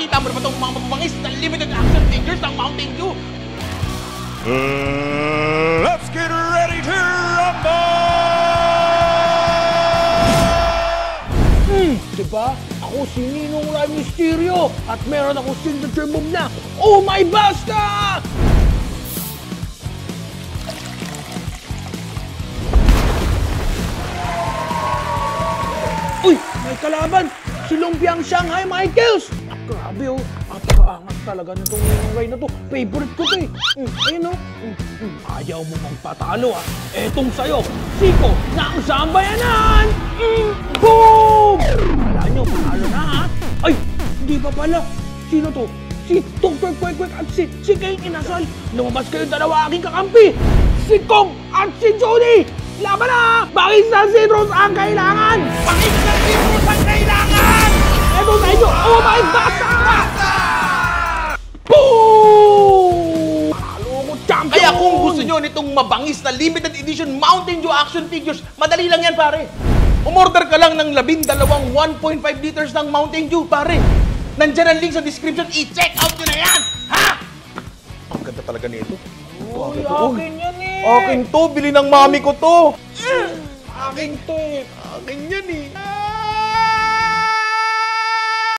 Nakikita mo na ba itong mga mabangis na limited action figures ng Mountain Dew? Let's get ready to rumble! Diba? Ako si Ninong Rey Mysterio at meron ako signature move na Oh My Basta! Uy! May kalaban! Si Lumpiang Shanghai Michaels! Grabe oh! Napakaangat talaga nitong Ninong Rey na to. Favorite ko to eh. Ayun oh. Ayaw mo magpatalo ah. Etong sayo, Siko ng Sambayanan! Boom! Kala nyo, panalo na ha? Ay! Hindi pa pala. Sino to? Si Dr. Kwek-Kwek at si Kane Inasal. Lumabas kayong dalawa aking kakampi. Si Kong at si Jody! Laban na! Bakit sa si Rose ang kailangan? Bakit na si Rose ang kailangan? Eto sa inyo! Oh my Basta! Boom! Panalo ko, champion! Kaya kung gusto nyo nitong mabangis na limited edition Mountain Dew action figures, madali lang yan pare. Umorder ka lang ng 12 1.5 liters ng Mountain Dew pare. Nandyan ang link sa description, i-check out nyo na yan! Ha? Ang ganda talaga nito. Uy, akin yan eh! Akin to, bili ng mami ko to. Akin to eh! Akin yan eh.